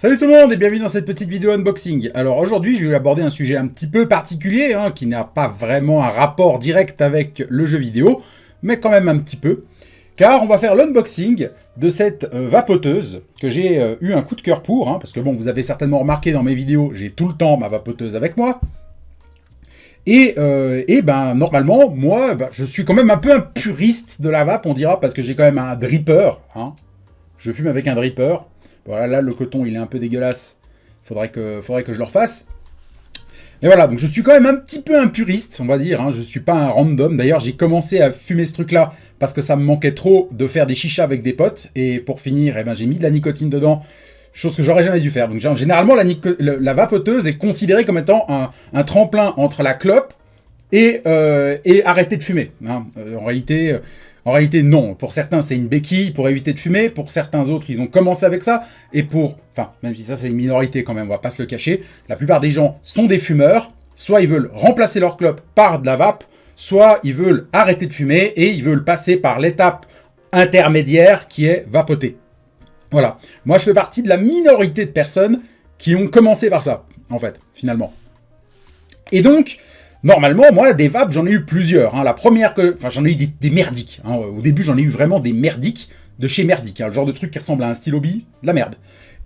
Salut tout le monde et bienvenue dans cette petite vidéo unboxing. Alors aujourd'hui je vais aborder un sujet un petit peu particulier, qui n'a pas vraiment un rapport direct avec le jeu vidéo, mais quand même un petit peu. Car on va faire l'unboxing de cette vapoteuse que j'ai eu un coup de cœur pour, parce que bon, vous avez certainement remarqué dans mes vidéos, j'ai tout le temps ma vapoteuse avec moi. Et ben normalement, moi, je suis quand même un peu un puriste de la vape, on dira, parce que j'ai quand même un dripper. Je fume avec un dripper. Voilà, là, le coton, il est un peu dégueulasse. Faudrait que je le refasse. Mais voilà, donc je suis quand même un petit peu un puriste, on va dire. Je suis pas un random. D'ailleurs, j'ai commencé à fumer ce truc-là parce que ça me manquait trop de faire des chichas avec des potes. Et pour finir, j'ai mis de la nicotine dedans. Chose que j'aurais jamais dû faire. Donc généralement, la vapoteuse est considérée comme étant un tremplin entre la clope et arrêter de fumer. En réalité, non. Pour certains, c'est une béquille pour éviter de fumer. Pour certains autres, ils ont commencé avec ça. Et même si ça, c'est une minorité quand même, on va pas se le cacher, la plupart des gens sont des fumeurs. Soit ils veulent remplacer leur clope par de la vape, soit ils veulent arrêter de fumer et ils veulent passer par l'étape intermédiaire qui est vapoter. Voilà. Moi, je fais partie de la minorité de personnes qui ont commencé par ça, en fait, finalement. Et donc, normalement, moi, des vapes, j'en ai eu plusieurs. La première j'en ai eu des merdiques. Au début, j'en ai eu vraiment des merdiques de chez Merdique. Le genre de truc qui ressemble à un stylo bille, de la merde.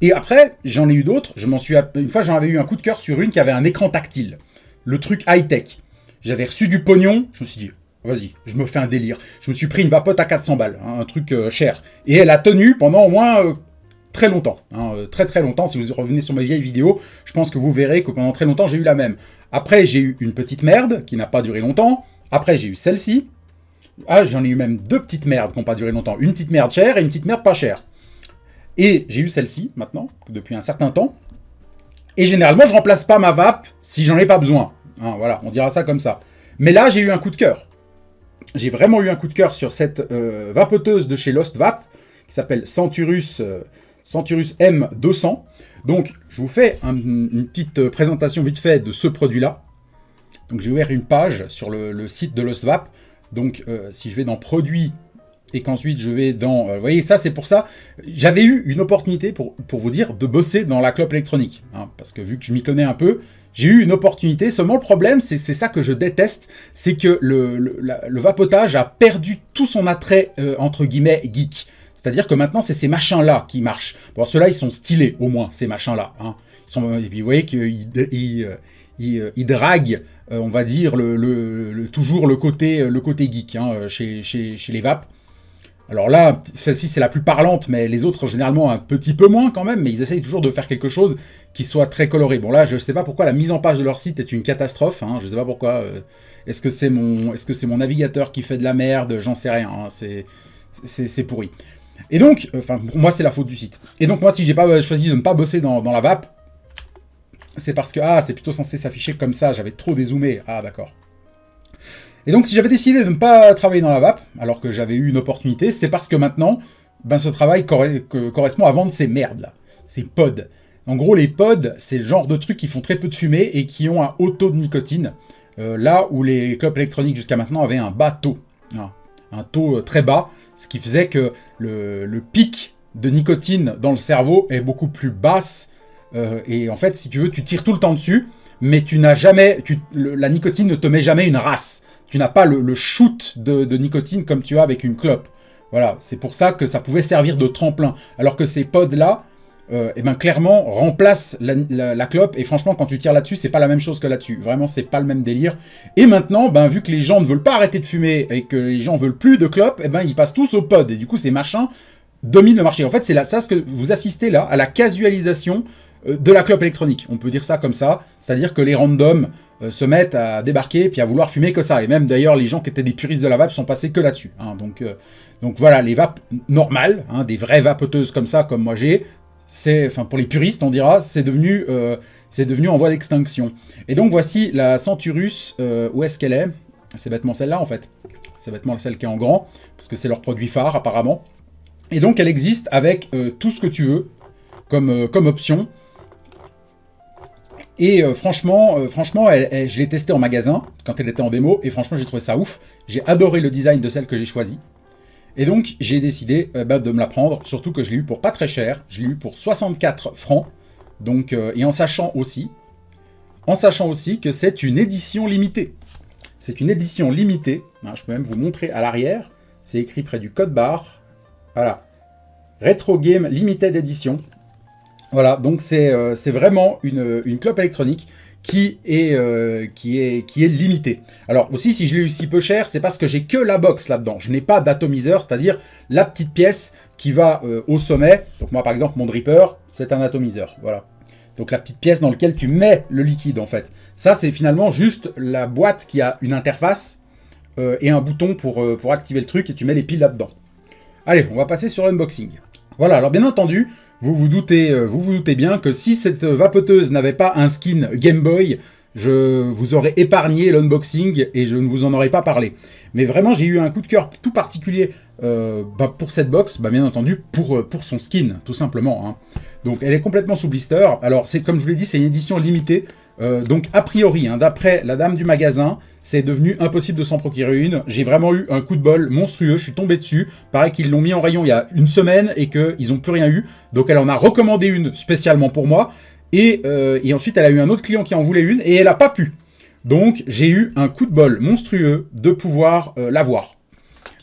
Et après, j'en ai eu d'autres. Une fois, j'en avais eu un coup de cœur sur une qui avait un écran tactile. Le truc high-tech. J'avais reçu du pognon. Je me suis dit, vas-y, je me fais un délire. Je me suis pris une vapote à 400 balles. Un truc cher. Et elle a tenu pendant au moins très longtemps. Très très longtemps. Si vous revenez sur mes vieilles vidéos, je pense que vous verrez que pendant très longtemps, j'ai eu la même. Après, j'ai eu une petite merde qui n'a pas duré longtemps. Après, j'ai eu celle-ci. J'en ai eu même deux petites merdes qui n'ont pas duré longtemps. Une petite merde chère et une petite merde pas chère. Et j'ai eu celle-ci, maintenant, depuis un certain temps. Et généralement, je remplace pas ma vape si j'en ai pas besoin. Voilà, on dira ça comme ça. Mais là, j'ai eu un coup de cœur. J'ai vraiment eu un coup de cœur sur cette vapoteuse de chez Lost Vape, qui s'appelle Centurus M200. Donc, je vous fais une petite présentation vite fait de ce produit-là. Donc, j'ai ouvert une page sur le site de Lost Vape. Donc, si je vais dans Produits et qu'ensuite je vais dans... vous voyez, ça, c'est pour ça. J'avais eu une opportunité, pour vous dire, de bosser dans la clope électronique. Parce que vu que je m'y connais un peu, j'ai eu une opportunité. Seulement, le problème, c'est ça que je déteste, c'est que le vapotage a perdu tout son attrait, entre guillemets, geek. C'est-à-dire que maintenant, c'est ces machins-là qui marchent. Bon, ceux-là, ils sont stylés, au moins, ces machins-là. Et puis, vous voyez qu'ils draguent, on va dire, toujours le côté geek chez les vapes. Alors là, celle-ci, c'est la plus parlante, mais les autres, généralement, un petit peu moins quand même. Mais ils essayent toujours de faire quelque chose qui soit très coloré. Bon, là, je ne sais pas pourquoi la mise en page de leur site est une catastrophe. Je ne sais pas pourquoi. Est-ce que c'est mon navigateur qui fait de la merde? J'en sais rien. C'est pourri. Et donc, pour moi, c'est la faute du site. Et donc, moi, si j'ai pas choisi de ne pas bosser dans la vape, c'est parce que, c'est plutôt censé s'afficher comme ça, j'avais trop dézoomé. D'accord. Et donc, si j'avais décidé de ne pas travailler dans la vape, alors que j'avais eu une opportunité, c'est parce que maintenant, ce travail correspond à vendre ces merdes-là, ces pods. En gros, les pods, c'est le genre de trucs qui font très peu de fumée et qui ont un haut taux de nicotine, là où les clopes électroniques jusqu'à maintenant avaient un bas taux. Un taux très bas, ce qui faisait que le pic de nicotine dans le cerveau est beaucoup plus basse. Et en fait, si tu veux, tu tires tout le temps dessus, mais tu n'as jamais, la nicotine ne te met jamais une race. Tu n'as pas le shoot de nicotine comme tu as avec une clope. Voilà, c'est pour ça que ça pouvait servir de tremplin. Alors que ces pods-là, clairement, remplacent la clope. Et franchement, quand tu tires là-dessus, c'est pas la même chose que là-dessus. Vraiment, c'est pas le même délire. Et maintenant, vu que les gens ne veulent pas arrêter de fumer et que les gens veulent plus de clope, ils passent tous au pod. Et du coup, ces machins dominent le marché. En fait, c'est ça ce que vous assistez là, à la casualisation de la clope électronique. On peut dire ça comme ça. C'est-à-dire que les randoms se mettent à débarquer puis à vouloir fumer que ça. Et même d'ailleurs, les gens qui étaient des puristes de la vape sont passés que là-dessus. Donc voilà, les vapes normales, des vraies vapoteuses comme ça, comme moi j'ai, pour les puristes, on dira, c'est devenu en voie d'extinction. Et donc voici la Centurus, où est-ce qu'elle est? C'est bêtement celle-là en fait. C'est bêtement celle qui est en grand, parce que c'est leur produit phare apparemment. Et donc elle existe avec tout ce que tu veux comme option. Et franchement, je l'ai testée en magasin quand elle était en démo, et franchement j'ai trouvé ça ouf. J'ai adoré le design de celle que j'ai choisie. Et donc j'ai décidé de me la prendre, surtout que je l'ai eu pour pas très cher. Je l'ai eu pour 64 francs. Donc, et en sachant aussi que c'est une édition limitée. C'est une édition limitée. Je peux même vous montrer à l'arrière. C'est écrit près du code barre. Voilà. Retro Game Limited Edition. Voilà, donc c'est vraiment une clope électronique qui est limitée. Alors aussi, si je l'ai eu si peu cher, c'est parce que j'ai que la box là-dedans. Je n'ai pas d'atomiseur, c'est-à-dire la petite pièce qui va au sommet. Donc moi, par exemple, mon dripper, c'est un atomiseur. Voilà. Donc la petite pièce dans laquelle tu mets le liquide, en fait. Ça, c'est finalement juste la boîte qui a une interface et un bouton pour activer le truc, et tu mets les piles là-dedans. Allez, on va passer sur l'unboxing. Voilà, alors bien entendu, vous vous doutez bien que si cette vapoteuse n'avait pas un skin Game Boy, je vous aurais épargné l'unboxing et je ne vous en aurais pas parlé. Mais vraiment, j'ai eu un coup de cœur tout particulier pour cette box, bien entendu, pour son skin, tout simplement. Hein. Donc, elle est complètement sous blister. Alors, comme je vous l'ai dit, c'est une édition limitée. Donc, a priori, hein, d'après la dame du magasin, c'est devenu impossible de s'en procurer une. J'ai vraiment eu un coup de bol monstrueux, je suis tombé dessus. Pareil qu'ils l'ont mis en rayon il y a une semaine et qu'ils n'ont plus rien eu. Donc, elle en a recommandé une spécialement pour moi. Et ensuite, elle a eu un autre client qui en voulait une et elle n'a pas pu. Donc, j'ai eu un coup de bol monstrueux de pouvoir l'avoir.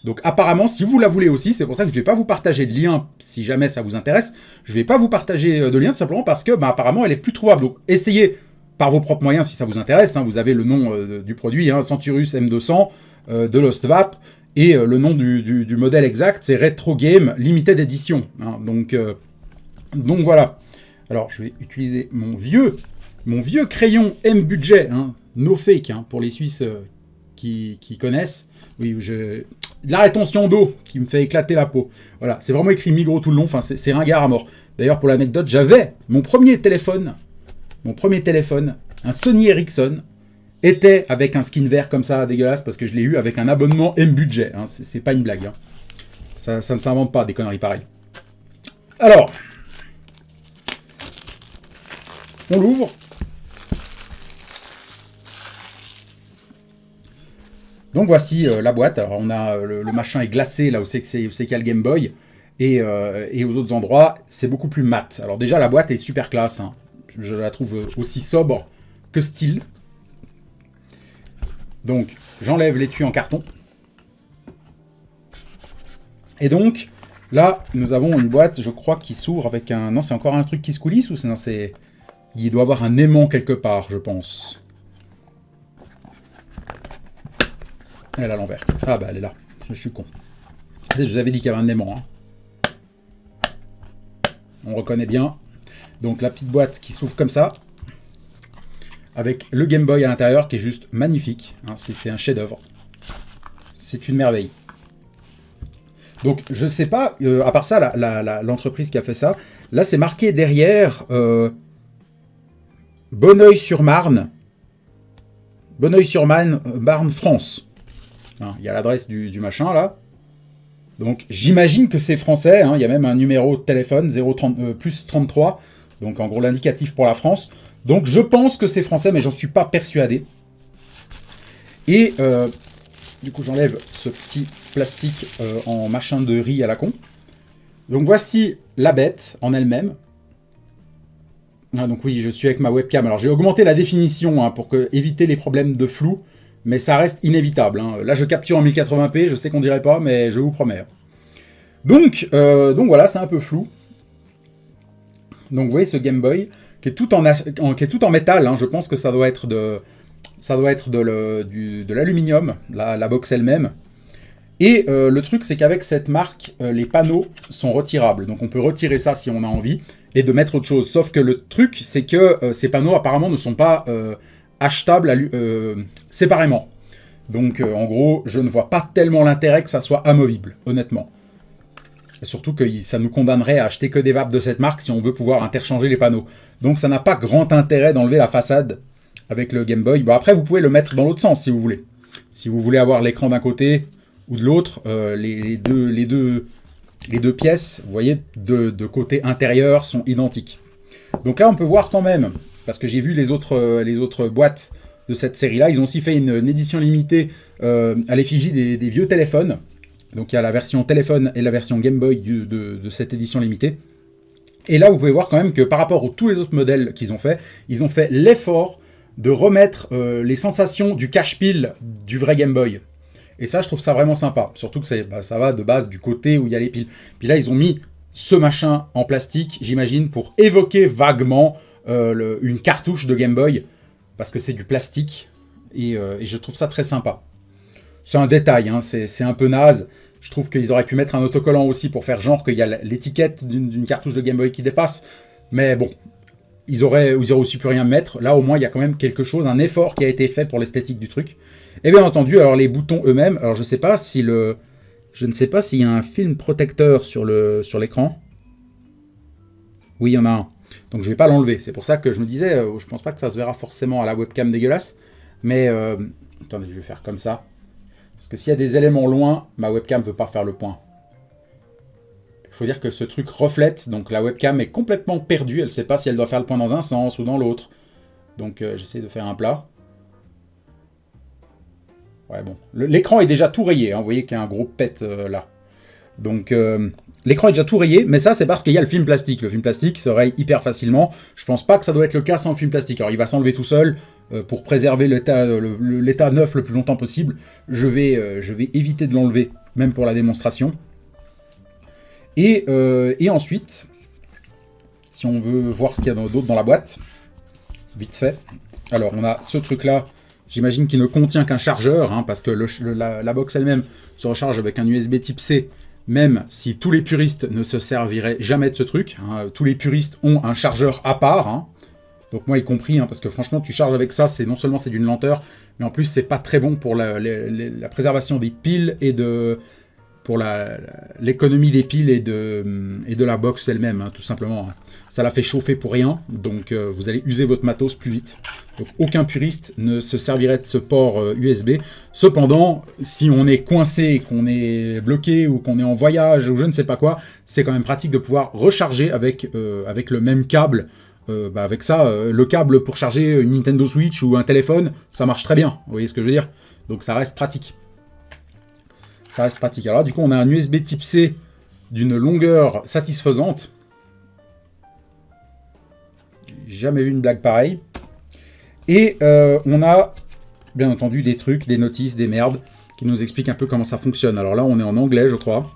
Donc, apparemment, si vous la voulez aussi, c'est pour ça que je ne vais pas vous partager de lien si jamais ça vous intéresse. Je ne vais pas vous partager de lien tout simplement parce que, apparemment, elle est plus trouvable. Donc, essayez par vos propres moyens si ça vous intéresse. Hein. Vous avez le nom du produit, hein, Centurus M200 de Lost Vap. Et le nom du modèle exact, c'est Retro Game Limited Edition. Hein. Donc, voilà. Alors, je vais utiliser mon vieux crayon M-Budget, hein, no fake, hein, pour les Suisses qui connaissent. Oui, la rétention d'eau qui me fait éclater la peau. Voilà, c'est vraiment écrit Migros tout le long, enfin, c'est ringard à mort. D'ailleurs, pour l'anecdote, j'avais mon premier téléphone, un Sony Ericsson, était avec un skin vert comme ça, dégueulasse, parce que je l'ai eu avec un abonnement M-Budget. Hein, c'est pas une blague. Hein. Ça ne s'invente pas, des conneries pareilles. Alors... on l'ouvre. Donc voici la boîte. Alors on a le machin est glacé là où c'est qu'il y a le Game Boy. Et aux autres endroits, c'est beaucoup plus mat. Alors déjà, la boîte est super classe. Hein. Je la trouve aussi sobre que style. Donc, j'enlève l'étui en carton. Et donc, là, nous avons une boîte, je crois, qui s'ouvre avec un... non, c'est encore un truc qui se coulisse ou c'est... il doit y avoir un aimant quelque part, je pense. Elle est à l'envers. Ah bah elle est là. Je suis con. Je vous avais dit qu'il y avait un aimant. Hein. On reconnaît bien. Donc la petite boîte qui s'ouvre comme ça. Avec le Game Boy à l'intérieur qui est juste magnifique. Hein, c'est un chef-d'œuvre. C'est une merveille. Donc je sais pas, à part ça, l'entreprise qui a fait ça, là c'est marqué derrière... Bonneuil-sur-Marne. Bonneuil-sur-Marne, France. Hein, il y a l'adresse du machin, là. Donc, j'imagine que c'est français. Hein, il y a même un numéro de téléphone, 030, plus 33. Donc, en gros, l'indicatif pour la France. Donc, je pense que c'est français, mais j'en suis pas persuadé. Et, du coup, j'enlève ce petit plastique en machin de riz à la con. Donc, voici la bête en elle-même. Ah, donc oui, je suis avec ma webcam. Alors j'ai augmenté la définition hein, pour éviter les problèmes de flou, mais ça reste inévitable. Hein. Là je capture en 1080p, je sais qu'on dirait pas, mais je vous promets. Donc voilà, c'est un peu flou. Donc vous voyez ce Game Boy qui est tout en métal. Hein. Je pense que ça doit être de l'aluminium, la box elle-même. Et le truc, c'est qu'avec cette marque, les panneaux sont retirables. Donc on peut retirer ça si on a envie et de mettre autre chose. Sauf que le truc, c'est que ces panneaux apparemment ne sont pas achetables séparément. Donc en gros, je ne vois pas tellement l'intérêt que ça soit amovible, honnêtement. Et surtout que ça nous condamnerait à acheter que des vapes de cette marque si on veut pouvoir interchanger les panneaux. Donc ça n'a pas grand intérêt d'enlever la façade avec le Game Boy. Bon après, vous pouvez le mettre dans l'autre sens si vous voulez. Si vous voulez avoir l'écran d'un côté... ou de l'autre, les deux pièces, vous voyez, de côté intérieur sont identiques. Donc là, on peut voir quand même, parce que j'ai vu les autres boîtes de cette série-là, ils ont aussi fait une édition limitée à l'effigie des vieux téléphones. Donc il y a la version téléphone et la version Game Boy de cette édition limitée. Et là, vous pouvez voir quand même que par rapport à tous les autres modèles qu'ils ont fait l'effort de remettre les sensations du cache-pile du vrai Game Boy. Et ça, je trouve ça vraiment sympa. Surtout que ça va de base du côté où il y a les piles. Puis là, ils ont mis ce machin en plastique, j'imagine, pour évoquer vaguement une cartouche de Game Boy. Parce que c'est du plastique. Et je trouve ça très sympa. C'est un détail, hein, c'est un peu naze. Je trouve qu'ils auraient pu mettre un autocollant aussi pour faire genre qu'il y a l'étiquette d'une cartouche de Game Boy qui dépasse. Mais bon, ils auraient aussi pu rien mettre. Là, au moins, il y a quand même quelque chose, un effort qui a été fait pour l'esthétique du truc. Et bien entendu, alors les boutons eux-mêmes, alors je ne sais pas s'il y a un film protecteur sur l'écran. Oui, il y en a un. Donc je ne vais pas l'enlever. C'est pour ça que je me disais, je pense pas que ça se verra forcément à la webcam dégueulasse. Mais, attendez, je vais faire comme ça. Parce que s'il y a des éléments loin, ma webcam ne veut pas faire le point. Il faut dire que ce truc reflète, donc la webcam est complètement perdue. Elle ne sait pas si elle doit faire le point dans un sens ou dans l'autre. Donc j'essaie de faire un plat. Ouais, bon. L'écran est déjà tout rayé, hein. Vous voyez qu'il y a un gros pet là. Donc l'écran est déjà tout rayé, mais ça c'est parce qu'il y a le film plastique. Le film plastique se raye hyper facilement. Je pense pas que ça doit être le cas sans le film plastique. Alors il va s'enlever tout seul. Pour préserver l'état neuf le plus longtemps possible, je vais éviter de l'enlever, même pour la démonstration. Et ensuite, si on veut voir ce qu'il y a d'autre dans la boîte, vite fait. Alors, on a ce truc-là, j'imagine qu'il ne contient qu'un chargeur, hein, parce que la box elle-même se recharge avec un USB type C, même si tous les puristes ne se serviraient jamais de ce truc. Hein. Tous les puristes ont un chargeur à part, hein. Donc moi y compris, hein, parce que franchement, tu charges avec ça, non seulement c'est d'une lenteur, mais en plus c'est pas très bon pour la préservation des piles et pour l'économie des piles et de la box elle-même, hein, tout simplement. Ça la fait chauffer pour rien, donc vous allez user votre matos plus vite. Donc aucun puriste ne se servirait de ce port USB. Cependant, si on est coincé, qu'on est bloqué ou qu'on est en voyage ou je ne sais pas quoi, c'est quand même pratique de pouvoir recharger avec le même câble. Avec ça, le câble pour charger une Nintendo Switch ou un téléphone, ça marche très bien. Vous voyez ce que je veux dire? Donc ça reste pratique. Ça reste pratique. Alors là, du coup, on a un USB type C d'une longueur satisfaisante. J'ai jamais vu une blague pareille. Et on a, bien entendu, des trucs, des notices, des merdes, qui nous expliquent un peu comment ça fonctionne. Alors là, on est en anglais, je crois.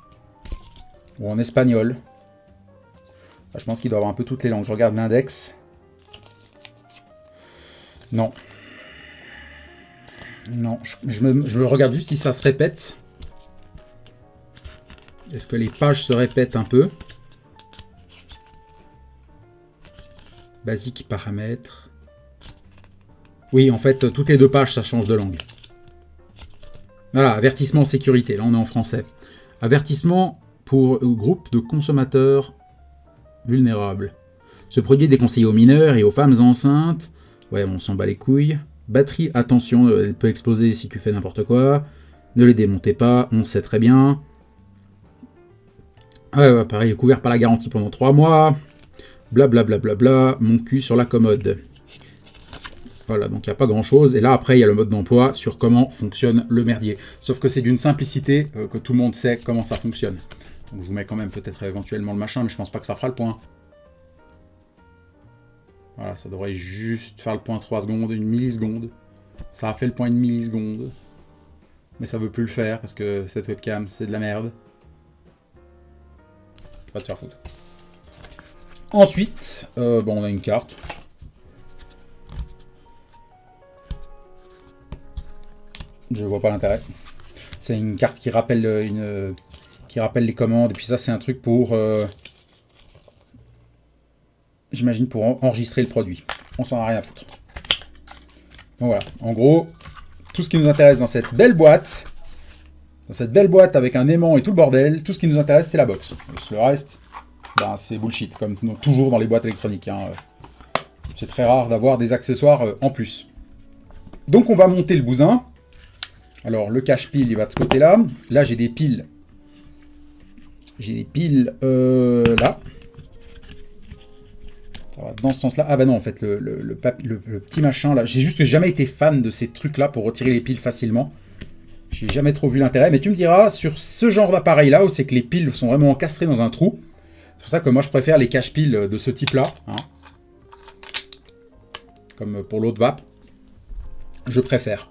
Ou en espagnol. Je pense qu'il doit avoir un peu toutes les langues. Je regarde l'index. Non. Non, je regarde juste si ça se répète. Est-ce que les pages se répètent un peu? Basique, paramètres. Oui, en fait, toutes les deux pages, ça change de langue. Voilà, avertissement sécurité. Là, on est en français. Avertissement pour groupe de consommateurs vulnérables. Ce produit est déconseillé aux mineurs et aux femmes enceintes. Ouais, on s'en bat les couilles. Batterie, attention, elle peut exploser si tu fais n'importe quoi. Ne les démontez pas, on sait très bien. Ouais, pareil, couvert par la garantie pendant 3 mois. Blablabla, bla, bla, bla, mon cul sur la commode. Voilà, donc il n'y a pas grand chose. Et là, après, il y a le mode d'emploi sur comment fonctionne le merdier. Sauf que c'est d'une simplicité que tout le monde sait comment ça fonctionne. Donc je vous mets quand même peut-être éventuellement le machin, mais je pense pas que ça fera le point. Voilà, ça devrait juste faire le point 3 secondes, 1 milliseconde. Ça a fait le point 1 milliseconde. Mais ça veut plus le faire parce que cette webcam, c'est de la merde. Pas te faire foutre. Ensuite, bon, on a une carte. Je vois pas l'intérêt. C'est une carte qui rappelle les commandes. Et puis ça, c'est un truc pour... j'imagine pour enregistrer le produit. On s'en a rien à foutre. Donc voilà. En gros, tout ce qui nous intéresse dans cette belle boîte... avec un aimant et tout le bordel, tout ce qui nous intéresse, c'est la box. Le reste, ben, c'est bullshit, comme toujours dans les boîtes électroniques. Hein. C'est très rare d'avoir des accessoires en plus. Donc on va monter le bousin. Alors le cache-pile, il va de ce côté-là. Là, j'ai des piles. J'ai des piles là. Ça va dans ce sens-là. Ah bah non, en fait, le petit machin là. J'ai juste jamais été fan de ces trucs-là pour retirer les piles facilement. J'ai jamais trop vu l'intérêt. Mais tu me diras, sur ce genre d'appareil-là, où c'est que les piles sont vraiment encastrées dans un trou, pour ça que moi je préfère les cache-piles de ce type-là. Hein. Comme pour l'autre vape. Je préfère.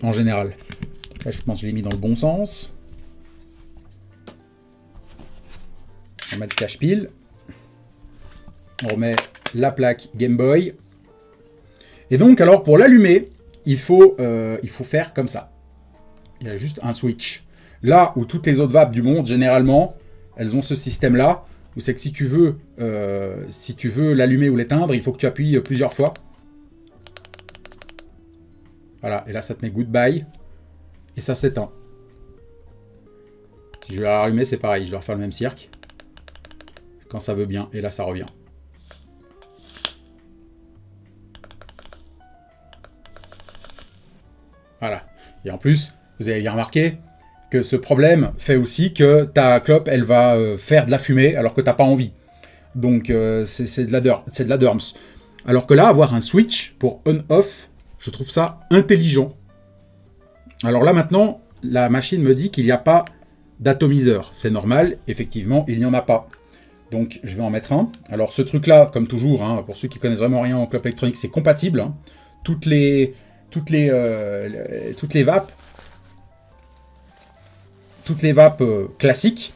En général. Là je pense que je l'ai mis dans le bon sens. On met le cache-pile. On remet la plaque Game Boy. Et donc alors pour l'allumer, il faut faire comme ça. Il y a juste un switch. Là où toutes les autres vapes du monde, généralement, elles ont ce système-là, où c'est que si tu veux l'allumer ou l'éteindre, il faut que tu appuies plusieurs fois. Voilà, et là ça te met goodbye, et ça s'éteint. Si je vais la rallumer, c'est pareil, je vais refaire le même cirque. Quand ça veut bien, et là ça revient. Voilà. Et en plus, vous avez bien remarqué que ce problème fait aussi que ta clope, elle va faire de la fumée alors que tu n'as pas envie. Donc c'est de la derms. Alors que là, avoir un switch pour on-off, je trouve ça intelligent. Alors là maintenant, la machine me dit qu'il n'y a pas d'atomiseur. C'est normal, effectivement, il n'y en a pas. Donc je vais en mettre un. Alors ce truc-là, comme toujours, hein, pour ceux qui connaissent vraiment rien en clope électronique, c'est compatible. Hein. Toutes les vapes classiques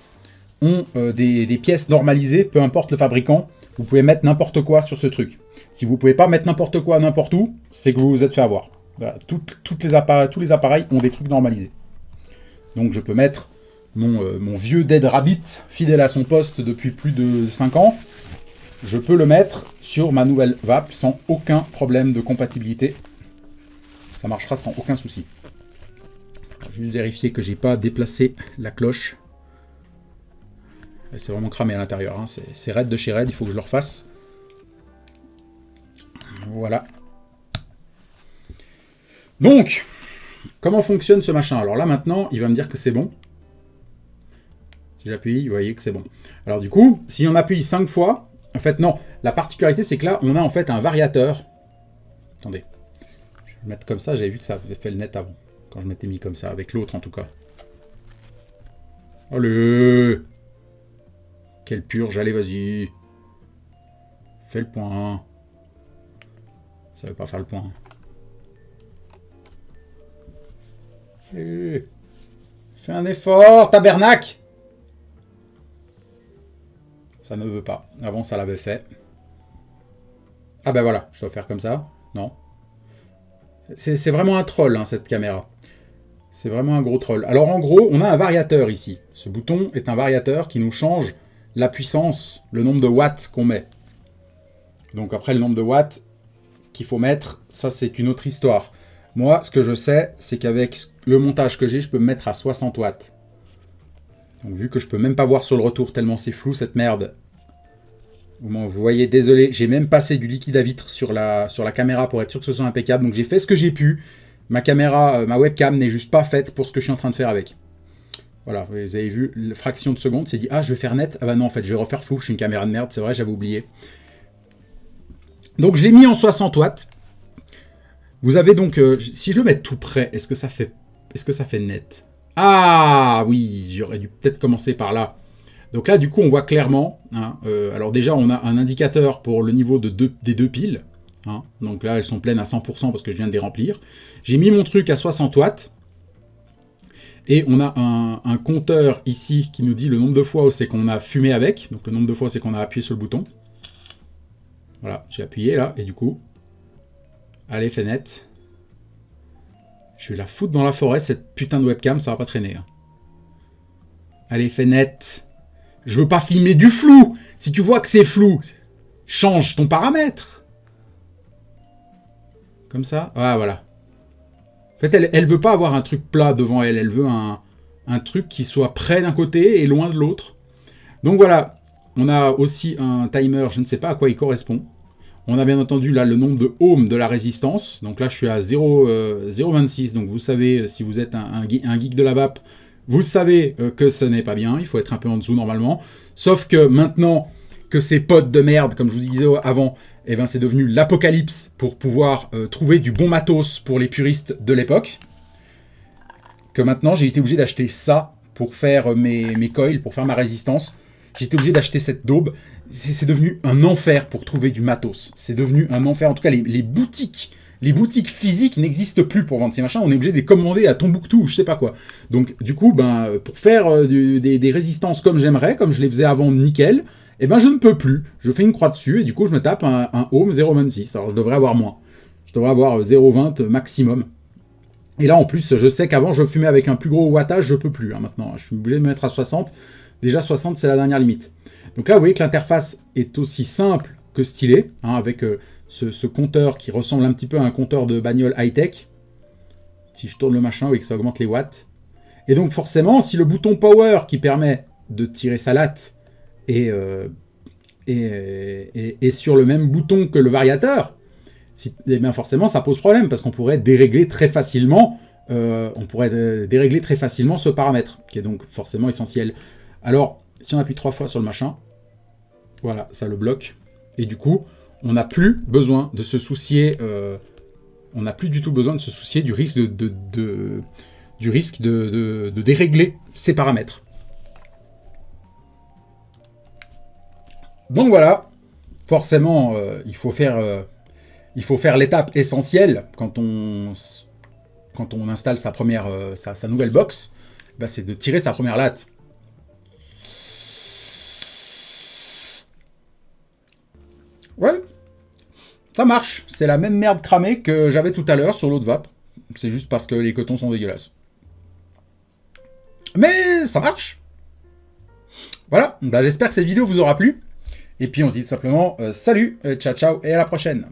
ont des pièces normalisées, peu importe le fabricant. Vous pouvez mettre n'importe quoi sur ce truc. Si vous ne pouvez pas mettre n'importe quoi n'importe où, c'est que vous vous êtes fait avoir. Voilà, tous les appareils ont des trucs normalisés. Donc je peux mettre mon vieux Dead Rabbit, fidèle à son poste depuis plus de 5 ans. Je peux le mettre sur ma nouvelle vape sans aucun problème de compatibilité. Ça marchera sans aucun souci. Juste vérifier que j'ai pas déplacé la cloche. C'est vraiment cramé à l'intérieur. Hein. C'est raide de chez raide, il faut que je le refasse. Voilà. Donc, comment fonctionne ce machin? Alors là maintenant, il va me dire que c'est bon. Si j'appuie, vous voyez que c'est bon. Alors du coup, si on appuie 5 fois, en fait non, la particularité c'est que là, on a en fait un variateur. Attendez. Je vais le mettre comme ça, j'avais vu que ça avait fait le net avant. Quand je m'étais mis comme ça, avec l'autre en tout cas. Allez! Quelle purge, allez vas-y. Fais le point. Ça veut pas faire le point. Allez. Fais un effort, tabernacle! Ça ne veut pas. Avant ça l'avait fait. Ah ben voilà, je dois faire comme ça. Non. C'est vraiment un troll, hein, cette caméra. C'est vraiment un gros troll. Alors en gros, on a un variateur ici. Ce bouton est un variateur qui nous change la puissance, le nombre de watts qu'on met. Donc après, le nombre de watts qu'il faut mettre, ça c'est une autre histoire. Moi, ce que je sais, c'est qu'avec le montage que j'ai, je peux me mettre à 60 watts. Donc vu que je peux même pas voir sur le retour tellement c'est flou cette merde. Vous voyez, désolé, j'ai même passé du liquide à vitre sur la caméra pour être sûr que ce soit impeccable. Donc j'ai fait ce que j'ai pu. Ma caméra, ma webcam n'est juste pas faite pour ce que je suis en train de faire avec. Voilà, vous avez vu, la fraction de seconde, c'est dit, ah, je vais faire net. Ah bah non, en fait, je vais refaire flou, je suis une caméra de merde, c'est vrai, j'avais oublié. Donc je l'ai mis en 60 watts. Vous avez donc, si je le mets tout près, est-ce que ça fait net? Ah oui, j'aurais dû peut-être commencer par là. Donc là, du coup, on voit clairement, hein, alors déjà, on a un indicateur pour le niveau des deux piles. Hein, donc là, elles sont pleines à 100% parce que je viens de les remplir. J'ai mis mon truc à 60 watts. Et on a un compteur ici qui nous dit le nombre de fois où c'est qu'on a fumé avec. Donc le nombre de fois c'est qu'on a appuyé sur le bouton. Voilà, j'ai appuyé là, et du coup... Allez, fais net. Je vais la foutre dans la forêt, cette putain de webcam, ça va pas traîner. Hein. Allez, fais net. Je veux pas filmer du flou. Si tu vois que c'est flou, change ton paramètre. Comme ça. Ah, voilà. En fait, elle veut pas avoir un truc plat devant elle. Elle veut un truc qui soit près d'un côté et loin de l'autre. Donc voilà. On a aussi un timer, je ne sais pas à quoi il correspond. On a bien entendu là le nombre de ohms de la résistance. Donc là, je suis à 0,26. Donc vous savez, si vous êtes un geek de la vape, vous savez que ce n'est pas bien. Il faut être un peu en dessous normalement. Sauf que maintenant que ces potes de merde, comme je vous disais avant, eh ben, c'est devenu l'apocalypse pour pouvoir trouver du bon matos pour les puristes de l'époque. Que maintenant, j'ai été obligé d'acheter ça pour faire mes coils, pour faire ma résistance. J'étais obligé d'acheter cette daube. C'est devenu un enfer pour trouver du matos. C'est devenu un enfer. En tout cas, les boutiques physiques n'existent plus pour vendre ces machins. On est obligé de les commander à Tombouctou ou je sais pas quoi. Donc, du coup, ben, pour faire des résistances comme j'aimerais, comme je les faisais avant nickel, eh ben, je ne peux plus. Je fais une croix dessus et du coup, je me tape un Ohm 0,26. Alors, je devrais avoir moins. Je devrais avoir 0,20 maximum. Et là, en plus, je sais qu'avant, je fumais avec un plus gros wattage, je peux plus. Hein, maintenant, je suis obligé de me mettre à 60. Déjà, 60, c'est la dernière limite. Donc là, vous voyez que l'interface est aussi simple que stylée, hein, avec ce compteur qui ressemble un petit peu à un compteur de bagnole high-tech. Si je tourne le machin, vous voyez que ça augmente les watts. Et donc, forcément, si le bouton Power qui permet de tirer sa latte est sur le même bouton que le variateur, eh bien forcément, ça pose problème, parce qu'on pourrait dérégler très facilement ce paramètre, qui est donc forcément essentiel. Alors, si on appuie 3 fois sur le machin, voilà, ça le bloque. Et du coup, on n'a plus besoin de se soucier, on n'a plus du tout besoin de se soucier du risque de dérégler ces paramètres. Donc voilà, forcément, il faut faire l'étape essentielle quand on installe sa nouvelle box, bah, c'est de tirer sa première latte. Ouais, ça marche. C'est la même merde cramée que j'avais tout à l'heure sur l'eau de vape. C'est juste parce que les cotons sont dégueulasses. Mais ça marche. Voilà, bah, j'espère que cette vidéo vous aura plu. Et puis on se dit tout simplement salut, ciao ciao et à la prochaine.